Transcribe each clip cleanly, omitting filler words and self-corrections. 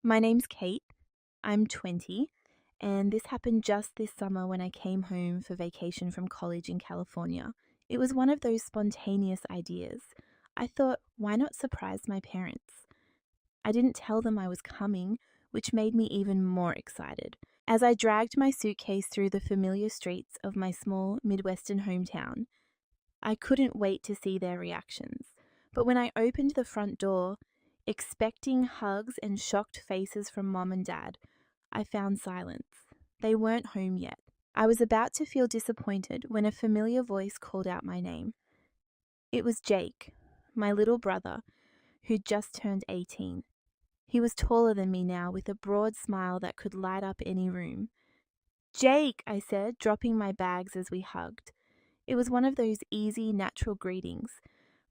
My name's Kate. I'm 20, and this happened just this summer when I came home for vacation from college in California. It was one of those spontaneous ideas. I thought, why not surprise my parents? I didn't tell them I was coming, which made me even more excited. As I dragged my suitcase through the familiar streets of my small Midwestern hometown, I couldn't wait to see their reactions. But when I opened the front door, expecting hugs and shocked faces from mom and dad, I found silence. They weren't home yet. I was about to feel disappointed when a familiar voice called out my name. It was Jake, my little brother, who'd just turned 18. He was taller than me now, with a broad smile that could light up any room. Jake, I said, dropping my bags as we hugged. It was one of those easy, natural greetings,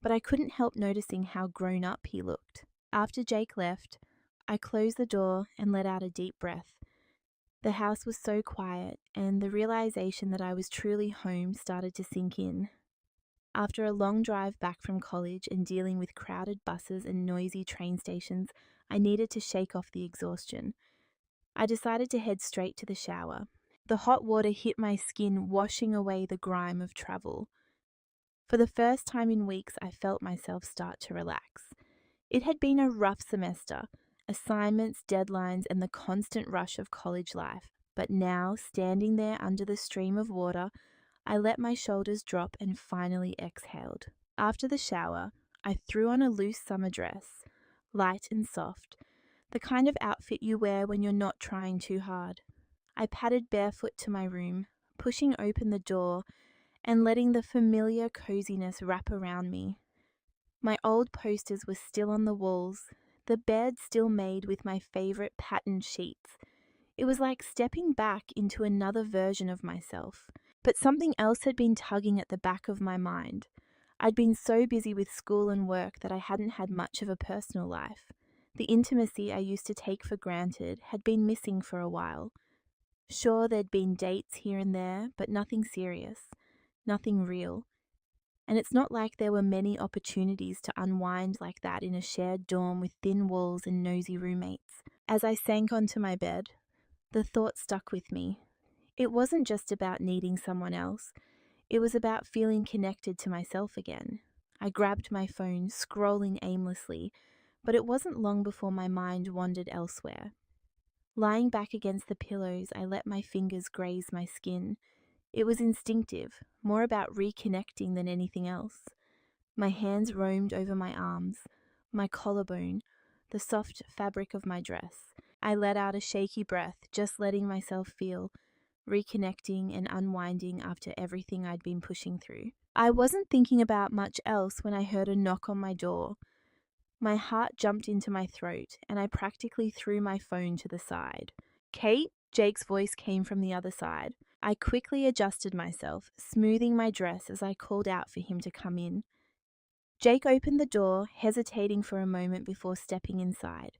but I couldn't help noticing how grown up he looked. After Jake left, I closed the door and let out a deep breath. The house was so quiet, and the realization that I was truly home started to sink in. After a long drive back from college and dealing with crowded buses and noisy train stations, I needed to shake off the exhaustion. I decided to head straight to the shower. The hot water hit my skin, washing away the grime of travel. For the first time in weeks, I felt myself start to relax. It had been a rough semester, assignments, deadlines, and the constant rush of college life. But now, standing there under the stream of water, I let my shoulders drop and finally exhaled. After the shower, I threw on a loose summer dress, light and soft, the kind of outfit you wear when you're not trying too hard. I padded barefoot to my room, pushing open the door and letting the familiar coziness wrap around me. My old posters were still on the walls, the bed still made with my favorite patterned sheets. It was like stepping back into another version of myself. But something else had been tugging at the back of my mind. I'd been so busy with school and work that I hadn't had much of a personal life. The intimacy I used to take for granted had been missing for a while. Sure, there'd been dates here and there, but nothing serious, nothing real. And it's not like there were many opportunities to unwind like that in a shared dorm with thin walls and nosy roommates. As I sank onto my bed, the thought stuck with me. It wasn't just about needing someone else, it was about feeling connected to myself again. I grabbed my phone, scrolling aimlessly, but it wasn't long before my mind wandered elsewhere. Lying back against the pillows, I let my fingers graze my skin. It was instinctive, more about reconnecting than anything else. My hands roamed over my arms, my collarbone, the soft fabric of my dress. I let out a shaky breath, just letting myself feel, reconnecting and unwinding after everything I'd been pushing through. I wasn't thinking about much else when I heard a knock on my door. My heart jumped into my throat, and I practically threw my phone to the side. Kate? Jake's voice came from the other side. I quickly adjusted myself, smoothing my dress as I called out for him to come in. Jake opened the door, hesitating for a moment before stepping inside.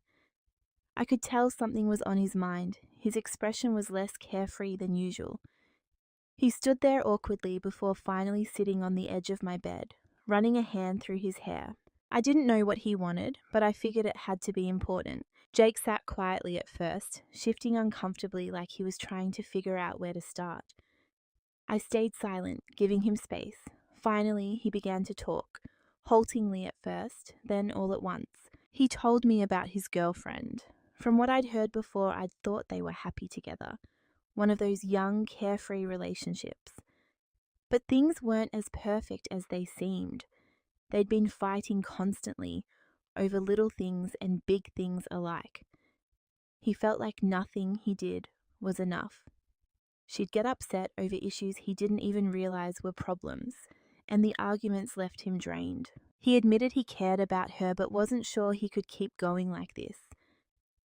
I could tell something was on his mind. His expression was less carefree than usual. He stood there awkwardly before finally sitting on the edge of my bed, running a hand through his hair. I didn't know what he wanted, but I figured it had to be important. Jake sat quietly at first, shifting uncomfortably like he was trying to figure out where to start. I stayed silent, giving him space. Finally, he began to talk, haltingly at first, then all at once. He told me about his girlfriend. From what I'd heard before, I'd thought they were happy together. One of those young, carefree relationships. But things weren't as perfect as they seemed. They'd been fighting constantly, over little things and big things alike. He felt like nothing he did was enough. She'd get upset over issues he didn't even realize were problems, and the arguments left him drained. He admitted he cared about her but wasn't sure he could keep going like this.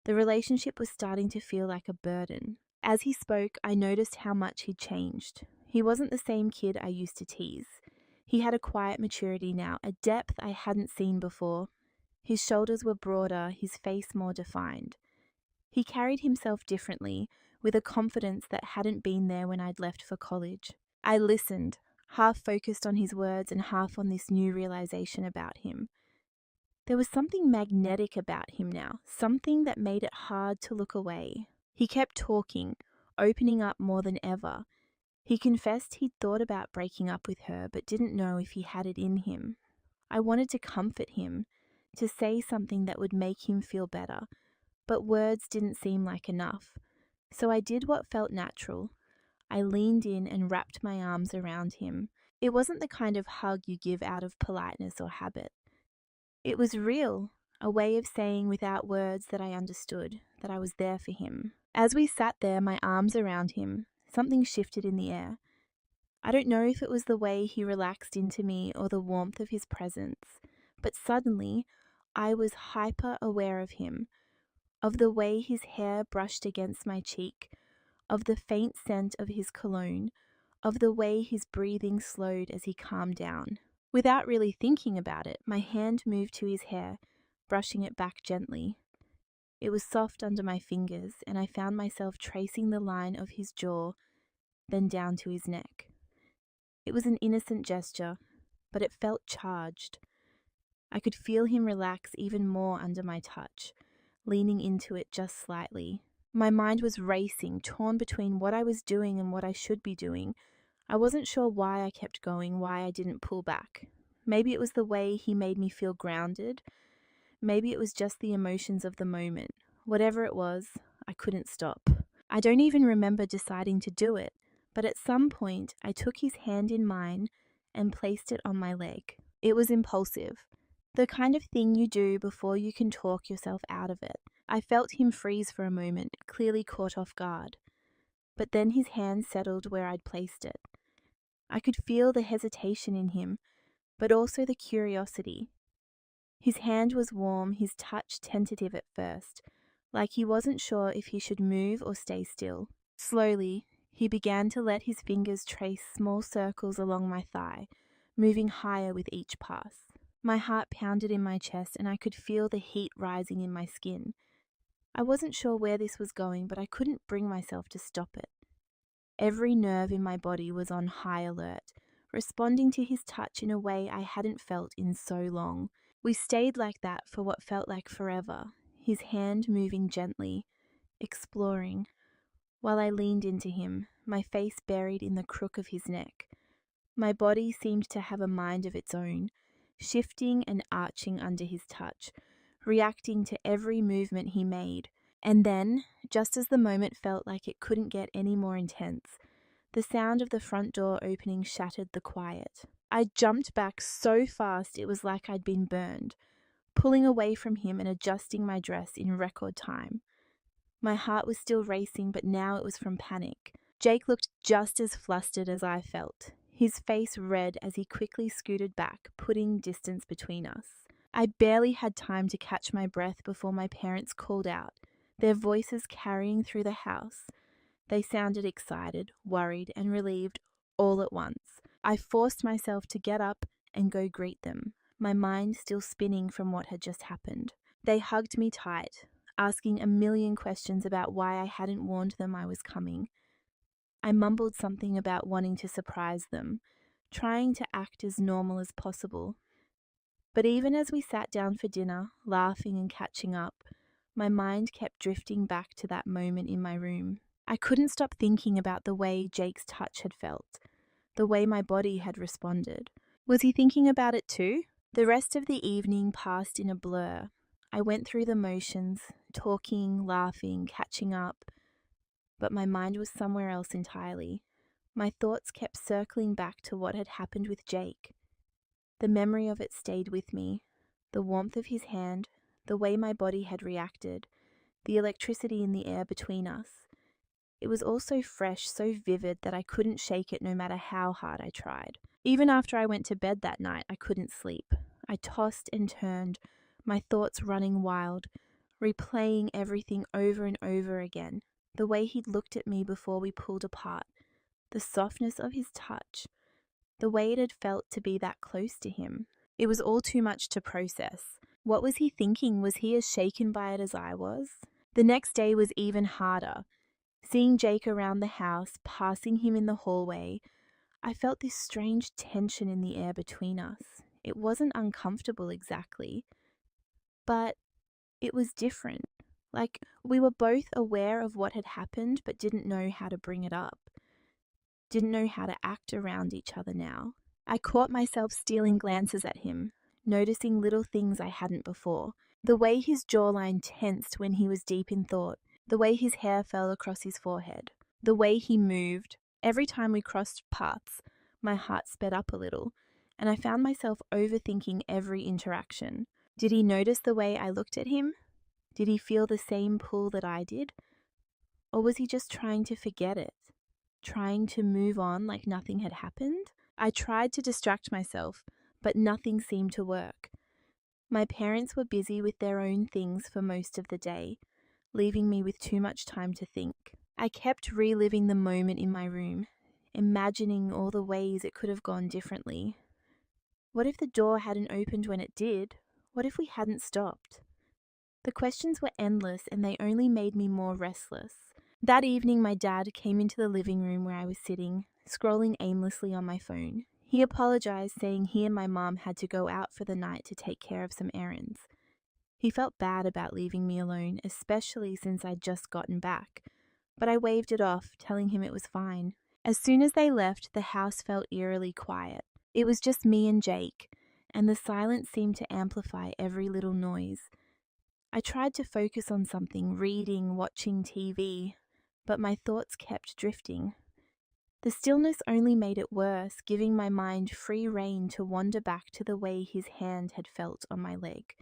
The relationship was starting to feel like a burden. As he spoke, I noticed how much he'd changed. He wasn't the same kid I used to tease. He had a quiet maturity now, a depth I hadn't seen before. His shoulders were broader, his face more defined. He carried himself differently, with a confidence that hadn't been there when I'd left for college. I listened, half focused on his words and half on this new realization about him. There was something magnetic about him now, something that made it hard to look away. He kept talking, opening up more than ever. He confessed he'd thought about breaking up with her, but didn't know if he had it in him. I wanted to comfort him, to say something that would make him feel better, but words didn't seem like enough. So I did what felt natural. I leaned in and wrapped my arms around him. It wasn't the kind of hug you give out of politeness or habit. It was real, a way of saying without words that I understood, that I was there for him. As we sat there, my arms around him, something shifted in the air. I don't know if it was the way he relaxed into me or the warmth of his presence, but suddenly I was hyper aware of him, of the way his hair brushed against my cheek, of the faint scent of his cologne, of the way his breathing slowed as he calmed down. Without really thinking about it, my hand moved to his hair, brushing it back gently. It was soft under my fingers, and I found myself tracing the line of his jaw, then down to his neck. It was an innocent gesture, but it felt charged. I could feel him relax even more under my touch, leaning into it just slightly. My mind was racing, torn between what I was doing and what I should be doing. I wasn't sure why I kept going, why I didn't pull back. Maybe it was the way he made me feel grounded. Maybe it was just the emotions of the moment. Whatever it was, I couldn't stop. I don't even remember deciding to do it, but at some point I took his hand in mine and placed it on my leg. It was impulsive, the kind of thing you do before you can talk yourself out of it. I felt him freeze for a moment, clearly caught off guard. But then his hand settled where I'd placed it. I could feel the hesitation in him, but also the curiosity. His hand was warm, his touch tentative at first, like he wasn't sure if he should move or stay still. Slowly, he began to let his fingers trace small circles along my thigh, moving higher with each pass. My heart pounded in my chest and I could feel the heat rising in my skin. I wasn't sure where this was going, but I couldn't bring myself to stop it. Every nerve in my body was on high alert, responding to his touch in a way I hadn't felt in so long. We stayed like that for what felt like forever, his hand moving gently, exploring, while I leaned into him, my face buried in the crook of his neck. My body seemed to have a mind of its own, shifting and arching under his touch, reacting to every movement he made. And then, just as the moment felt like it couldn't get any more intense, the sound of the front door opening shattered the quiet. I jumped back so fast it was like I'd been burned, pulling away from him and adjusting my dress in record time. My heart was still racing, but now it was from panic. Jake looked just as flustered as I felt, his face red as he quickly scooted back, putting distance between us. I barely had time to catch my breath before my parents called out, their voices carrying through the house. They sounded excited, worried, and relieved all at once. I forced myself to get up and go greet them, my mind still spinning from what had just happened. They hugged me tight, asking a million questions about why I hadn't warned them I was coming. I mumbled something about wanting to surprise them, trying to act as normal as possible. But even as we sat down for dinner, laughing and catching up, my mind kept drifting back to that moment in my room. I couldn't stop thinking about the way Jake's touch had felt, the way my body had responded. Was he thinking about it too? The rest of the evening passed in a blur. I went through the motions, talking, laughing, catching up, but my mind was somewhere else entirely. My thoughts kept circling back to what had happened with Jake. The memory of it stayed with me, the warmth of his hand, the way my body had reacted, the electricity in the air between us. It was all so fresh, so vivid that I couldn't shake it no matter how hard I tried. Even after I went to bed that night, I couldn't sleep. I tossed and turned, my thoughts running wild, replaying everything over and over again. The way he'd looked at me before we pulled apart, the softness of his touch, the way it had felt to be that close to him. It was all too much to process. What was he thinking? Was he as shaken by it as I was? The next day was even harder. Seeing Jake around the house, passing him in the hallway, I felt this strange tension in the air between us. It wasn't uncomfortable exactly. But it was different. Like, we were both aware of what had happened, but didn't know how to bring it up, didn't know how to act around each other now. I caught myself stealing glances at him, noticing little things I hadn't before. The way his jawline tensed when he was deep in thought, the way his hair fell across his forehead, the way he moved. Every time we crossed paths, my heart sped up a little, and I found myself overthinking every interaction. Did he notice the way I looked at him? Did he feel the same pull that I did? Or was he just trying to forget it? Trying to move on like nothing had happened? I tried to distract myself, but nothing seemed to work. My parents were busy with their own things for most of the day, leaving me with too much time to think. I kept reliving the moment in my room, imagining all the ways it could have gone differently. What if the door hadn't opened when it did? What if we hadn't stopped? The questions were endless and they only made me more restless. That evening, my dad came into the living room where I was sitting, scrolling aimlessly on my phone. He apologized, saying he and my mom had to go out for the night to take care of some errands. He felt bad about leaving me alone, especially since I'd just gotten back, but I waved it off, telling him it was fine. As soon as they left, the house felt eerily quiet. It was just me and Jake, and the silence seemed to amplify every little noise. I tried to focus on something, reading, watching TV, but my thoughts kept drifting. The stillness only made it worse, giving my mind free rein to wander back to the way his hand had felt on my leg,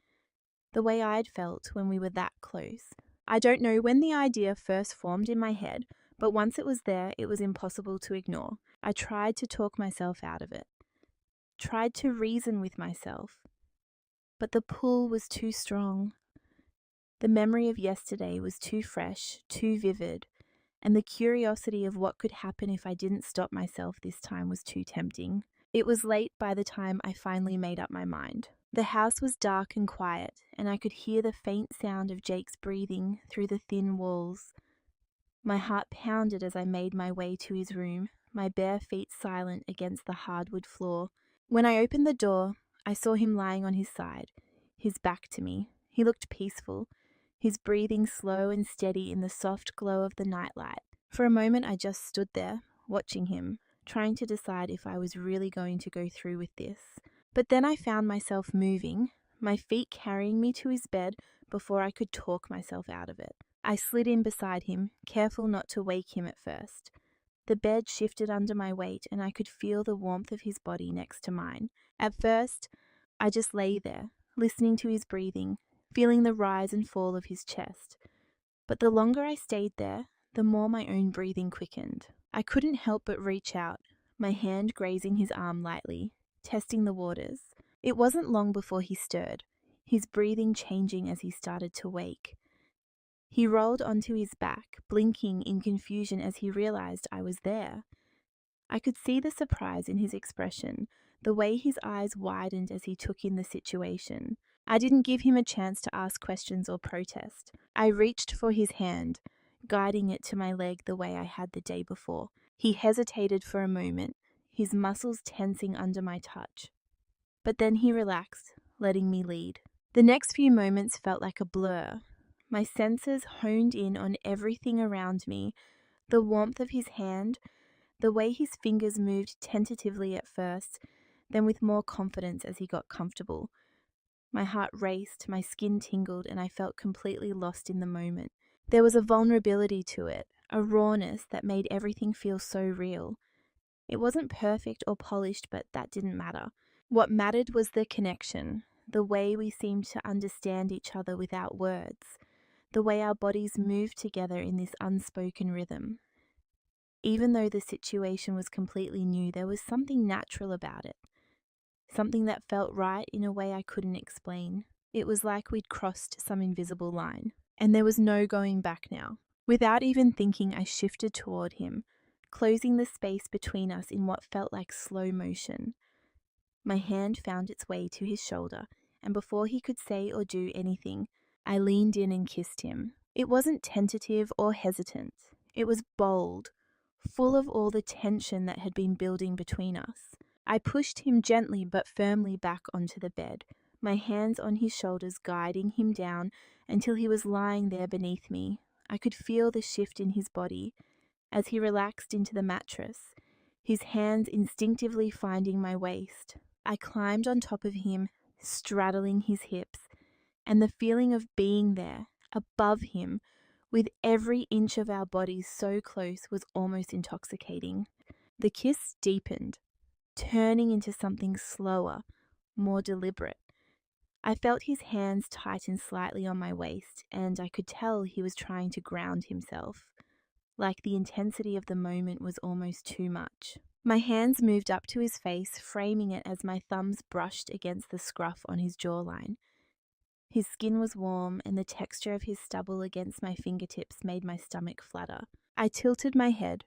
the way I'd felt when we were that close. I don't know when the idea first formed in my head, but once it was there, it was impossible to ignore. I tried to talk myself out of it, tried to reason with myself, but the pull was too strong. The memory of yesterday was too fresh, too vivid, and the curiosity of what could happen if I didn't stop myself this time was too tempting. It was late by the time I finally made up my mind. The house was dark and quiet, and I could hear the faint sound of Jake's breathing through the thin walls. My heart pounded as I made my way to his room, my bare feet silent against the hardwood floor. When I opened the door, I saw him lying on his side, his back to me. He looked peaceful, his breathing slow and steady in the soft glow of the nightlight. For a moment I just stood there, watching him, trying to decide if I was really going to go through with this. But then I found myself moving, my feet carrying me to his bed before I could talk myself out of it. I slid in beside him, careful not to wake him at first. The bed shifted under my weight and I could feel the warmth of his body next to mine. At first, I just lay there, listening to his breathing, feeling the rise and fall of his chest. But the longer I stayed there, the more my own breathing quickened. I couldn't help but reach out, my hand grazing his arm lightly, testing the waters. It wasn't long before he stirred, his breathing changing as he started to wake. He rolled onto his back, blinking in confusion as he realized I was there. I could see the surprise in his expression, the way his eyes widened as he took in the situation. I didn't give him a chance to ask questions or protest. I reached for his hand, guiding it to my leg the way I had the day before. He hesitated for a moment, his muscles tensing under my touch. But then he relaxed, letting me lead. The next few moments felt like a blur. My senses honed in on everything around me, the warmth of his hand, the way his fingers moved tentatively at first, then with more confidence as he got comfortable. My heart raced, my skin tingled, and I felt completely lost in the moment. There was a vulnerability to it, a rawness that made everything feel so real. It wasn't perfect or polished, but that didn't matter. What mattered was the connection, the way we seemed to understand each other without words, the way our bodies moved together in this unspoken rhythm. Even though the situation was completely new, there was something natural about it. Something that felt right in a way I couldn't explain. It was like we'd crossed some invisible line, and there was no going back now. Without even thinking, I shifted toward him, closing the space between us in what felt like slow motion. My hand found its way to his shoulder, and before he could say or do anything, I leaned in and kissed him. It wasn't tentative or hesitant. It was bold, full of all the tension that had been building between us. I pushed him gently but firmly back onto the bed, my hands on his shoulders guiding him down until he was lying there beneath me. I could feel the shift in his body as he relaxed into the mattress, his hands instinctively finding my waist. I climbed on top of him, straddling his hips, and the feeling of being there, above him, with every inch of our bodies so close was almost intoxicating. The kiss deepened, turning into something slower, more deliberate. I felt his hands tighten slightly on my waist, and I could tell he was trying to ground himself. Like the intensity of the moment was almost too much. My hands moved up to his face, framing it as my thumbs brushed against the scruff on his jawline. His skin was warm, and the texture of his stubble against my fingertips made my stomach flutter. I tilted my head,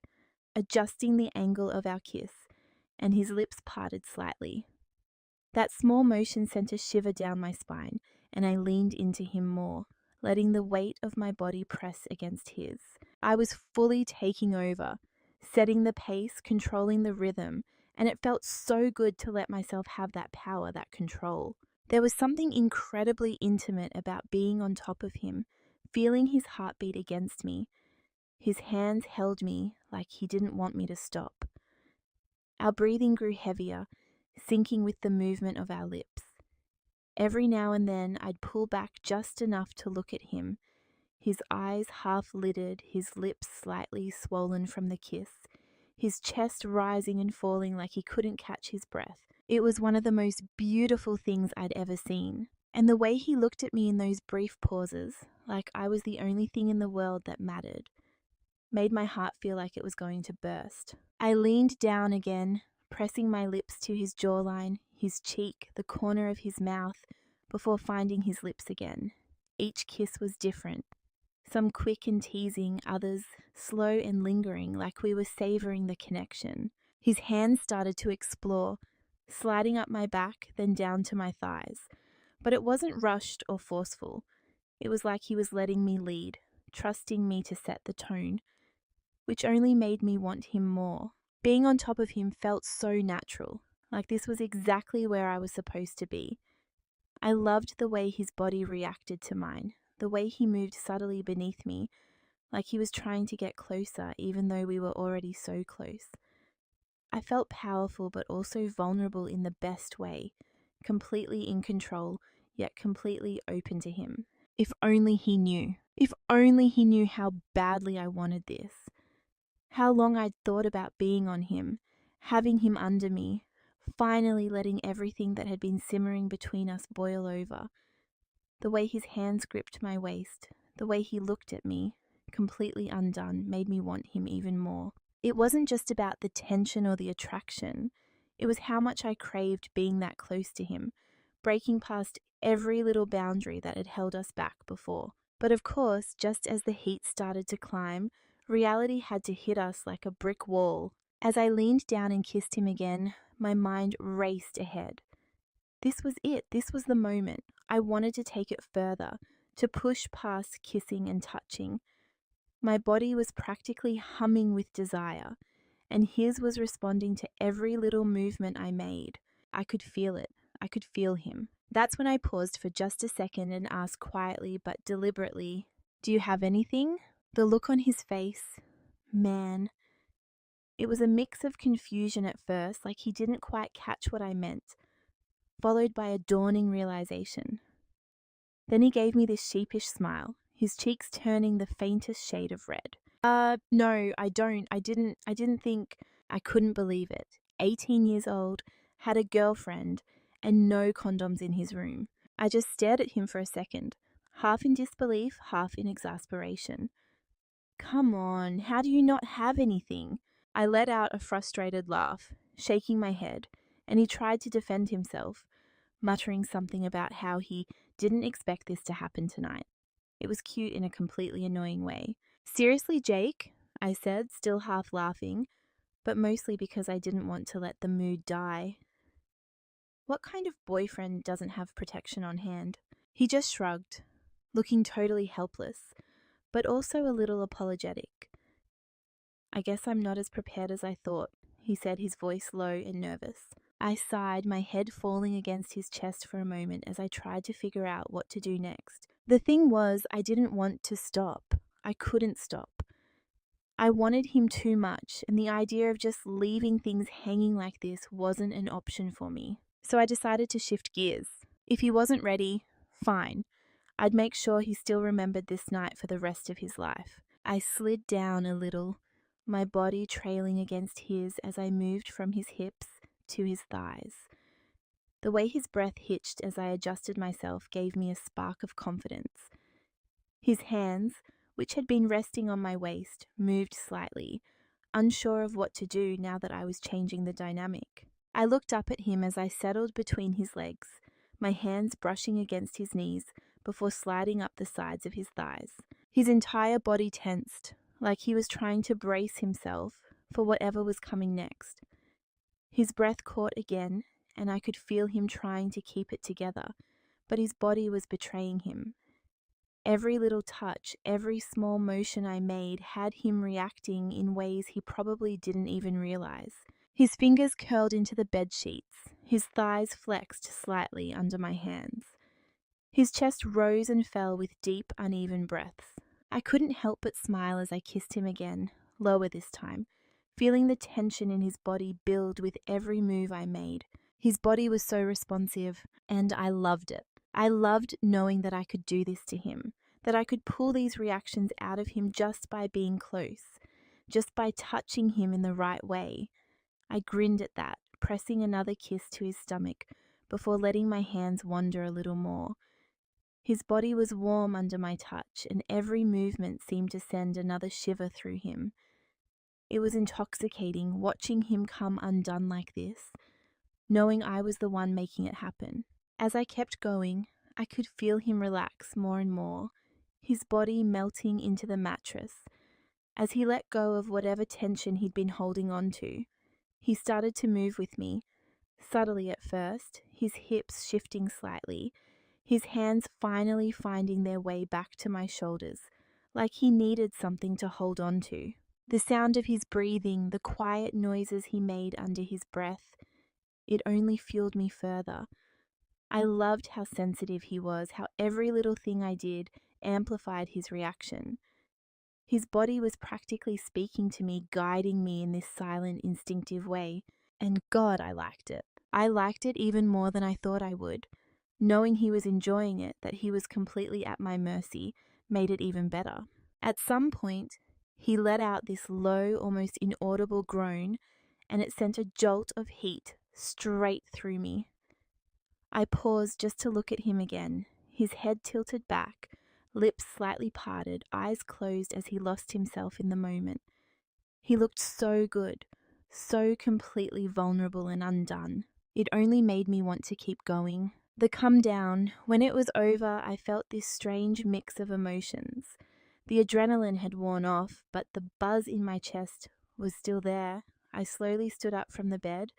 adjusting the angle of our kiss, and his lips parted slightly. That small motion sent a shiver down my spine, and I leaned into him more, letting the weight of my body press against his. I was fully taking over, setting the pace, controlling the rhythm, and it felt so good to let myself have that power, that control. There was something incredibly intimate about being on top of him, feeling his heartbeat against me. His hands held me like he didn't want me to stop. Our breathing grew heavier, syncing with the movement of our lips. Every now and then I'd pull back just enough to look at him, his eyes half lidded, his lips slightly swollen from the kiss, his chest rising and falling like he couldn't catch his breath. It was one of the most beautiful things I'd ever seen. And the way he looked at me in those brief pauses, like I was the only thing in the world that mattered, made my heart feel like it was going to burst. I leaned down again, pressing my lips to his jawline, his cheek, the corner of his mouth, before finding his lips again. Each kiss was different. Some quick and teasing, others slow and lingering, like we were savoring the connection. His hands started to explore, sliding up my back, then down to my thighs. But it wasn't rushed or forceful. It was like he was letting me lead, trusting me to set the tone, which only made me want him more. Being on top of him felt so natural, like this was exactly where I was supposed to be. I loved the way his body reacted to mine, the way he moved subtly beneath me, like he was trying to get closer even though we were already so close. I felt powerful but also vulnerable in the best way, completely in control, yet completely open to him. If only he knew. If only he knew how badly I wanted this. How long I'd thought about being on him, having him under me, finally letting everything that had been simmering between us boil over. The way his hands gripped my waist, the way he looked at me, completely undone, made me want him even more. It wasn't just about the tension or the attraction. It was how much I craved being that close to him, breaking past every little boundary that had held us back before. But of course, just as the heat started to climb, reality had to hit us like a brick wall. As I leaned down and kissed him again, my mind raced ahead. This was it. This was the moment. I wanted to take it further, to push past kissing and touching. My body was practically humming with desire, and his was responding to every little movement I made. I could feel it. I could feel him. That's when I paused for just a second and asked quietly but deliberately, "Do you have anything?" The look on his face, man. It was a mix of confusion at first, like he didn't quite catch what I meant, followed by a dawning realization. Then he gave me this sheepish smile, his cheeks turning the faintest shade of red. No, I don't. I didn't think." I couldn't believe it. 18 years old, had a girlfriend, and no condoms in his room. I just stared at him for a second, half in disbelief, half in exasperation. Come on, how do you not have anything? I let out a frustrated laugh, shaking my head, and he tried to defend himself, muttering something about how he didn't expect this to happen tonight. It was cute in a completely annoying way. "Seriously, Jake?" I said, still half laughing, but mostly because I didn't want to let the mood die. What kind of boyfriend doesn't have protection on hand? He just shrugged, looking totally helpless, but also a little apologetic. "I guess I'm not as prepared as I thought," he said, his voice low and nervous. I sighed, my head falling against his chest for a moment as I tried to figure out what to do next. The thing was, I didn't want to stop. I couldn't stop. I wanted him too much, and the idea of just leaving things hanging like this wasn't an option for me. So I decided to shift gears. If he wasn't ready, fine. I'd make sure he still remembered this night for the rest of his life. I slid down a little, my body trailing against his as I moved from his hips to his thighs. The way his breath hitched as I adjusted myself gave me a spark of confidence. His hands, which had been resting on my waist, moved slightly, unsure of what to do now that I was changing the dynamic. I looked up at him as I settled between his legs, my hands brushing against his knees before sliding up the sides of his thighs. His entire body tensed, like he was trying to brace himself for whatever was coming next. His breath caught again, and I could feel him trying to keep it together, but his body was betraying him. Every little touch, every small motion I made had him reacting in ways he probably didn't even realize. His fingers curled into the bed sheets, his thighs flexed slightly under my hands. His chest rose and fell with deep, uneven breaths. I couldn't help but smile as I kissed him again, lower this time, feeling the tension in his body build with every move I made. His body was so responsive, and I loved it. I loved knowing that I could do this to him, that I could pull these reactions out of him just by being close, just by touching him in the right way. I grinned at that, pressing another kiss to his stomach before letting my hands wander a little more. His body was warm under my touch, and every movement seemed to send another shiver through him. It was intoxicating watching him come undone like this, knowing I was the one making it happen. As I kept going, I could feel him relax more and more, his body melting into the mattress. As he let go of whatever tension he'd been holding on to, he started to move with me, subtly at first, his hips shifting slightly, his hands finally finding their way back to my shoulders, like he needed something to hold on to. The sound of his breathing, the quiet noises he made under his breath, it only fueled me further. I loved how sensitive he was, how every little thing I did amplified his reaction. His body was practically speaking to me, guiding me in this silent, instinctive way. And God, I liked it. I liked it even more than I thought I would. Knowing he was enjoying it, that he was completely at my mercy, made it even better. At some point, he let out this low, almost inaudible groan, and it sent a jolt of heat straight through me. I paused just to look at him again, his head tilted back, lips slightly parted, eyes closed as he lost himself in the moment. He looked so good, so completely vulnerable and undone. It only made me want to keep going. The come down, when it was over, I felt this strange mix of emotions. The adrenaline had worn off, but the buzz in my chest was still there. I slowly stood up from the bed,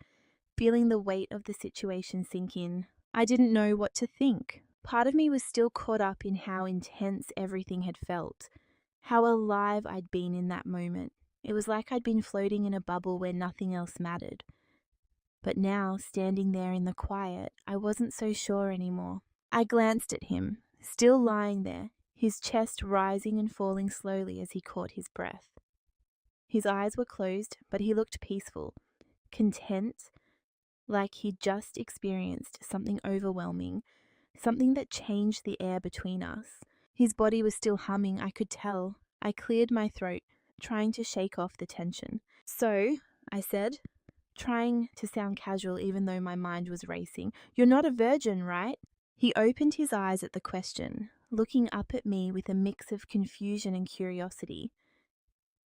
feeling the weight of the situation sink in. I didn't know what to think. Part of me was still caught up in how intense everything had felt, how alive I'd been in that moment. It was like I'd been floating in a bubble where nothing else mattered. But now, standing there in the quiet, I wasn't so sure anymore. I glanced at him, still lying there, his chest rising and falling slowly as he caught his breath. His eyes were closed, but he looked peaceful, content, like he'd just experienced something overwhelming, something that changed the air between us. His body was still humming, I could tell. I cleared my throat, trying to shake off the tension. "So," I said, trying to sound casual even though my mind was racing, "you're not a virgin, right?" He opened his eyes at the question, looking up at me with a mix of confusion and curiosity.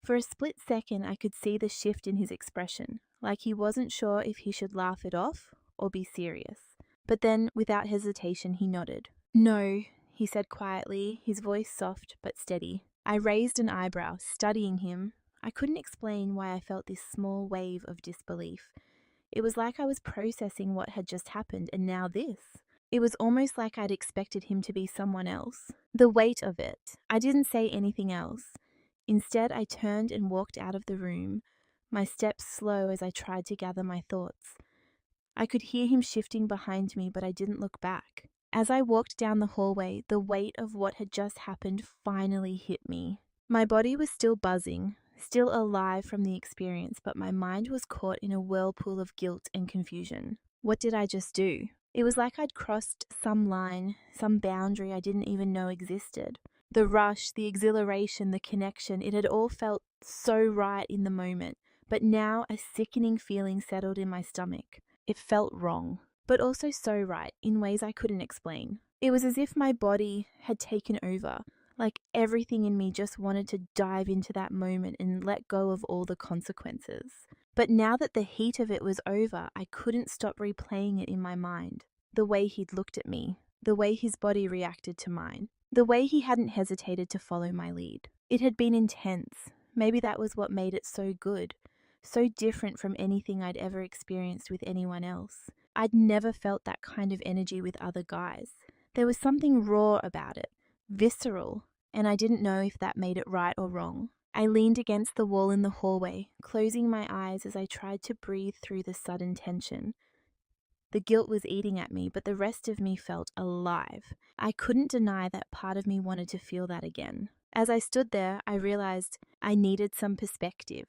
For a split second, I could see the shift in his expression, like he wasn't sure if he should laugh it off or be serious. But then, without hesitation, he nodded. "No," he said quietly, his voice soft but steady. I raised an eyebrow, studying him. I couldn't explain why I felt this small wave of disbelief. It was like I was processing what had just happened, and now this. It was almost like I'd expected him to be someone else. The weight of it. I didn't say anything else. Instead, I turned and walked out of the room, my steps slow as I tried to gather my thoughts. I could hear him shifting behind me, but I didn't look back. As I walked down the hallway, the weight of what had just happened finally hit me. My body was still buzzing, still alive from the experience, but my mind was caught in a whirlpool of guilt and confusion. What did I just do? It was like I'd crossed some line, some boundary I didn't even know existed. The rush, the exhilaration, the connection, it had all felt so right in the moment, but now a sickening feeling settled in my stomach. It felt wrong, but also so right in ways I couldn't explain. It was as if my body had taken over, like everything in me just wanted to dive into that moment and let go of all the consequences. But now that the heat of it was over, I couldn't stop replaying it in my mind. The way he'd looked at me, the way his body reacted to mine, the way he hadn't hesitated to follow my lead. It had been intense. Maybe that was what made it so good, so different from anything I'd ever experienced with anyone else. I'd never felt that kind of energy with other guys. There was something raw about it, visceral, and I didn't know if that made it right or wrong. I leaned against the wall in the hallway, closing my eyes as I tried to breathe through the sudden tension. The guilt was eating at me, but the rest of me felt alive. I couldn't deny that part of me wanted to feel that again. As I stood there, I realized I needed some perspective.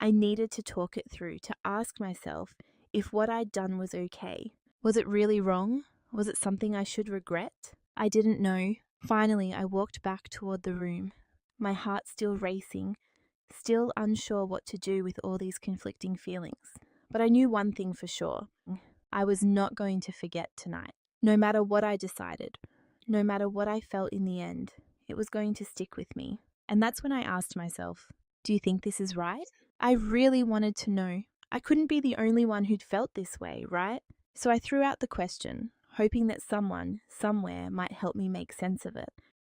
I needed to talk it through, to ask myself if what I'd done was okay. Was it really wrong? Was it something I should regret? I didn't know. Finally, I walked back toward the room, my heart still racing, still unsure what to do with all these conflicting feelings. But I knew one thing for sure. I was not going to forget tonight. No matter what I decided, no matter what I felt in the end, it was going to stick with me. And that's when I asked myself, do you think this is right? I really wanted to know. I couldn't be the only one who'd felt this way, right? So I threw out the question, hoping that someone, somewhere, might help me make sense of it.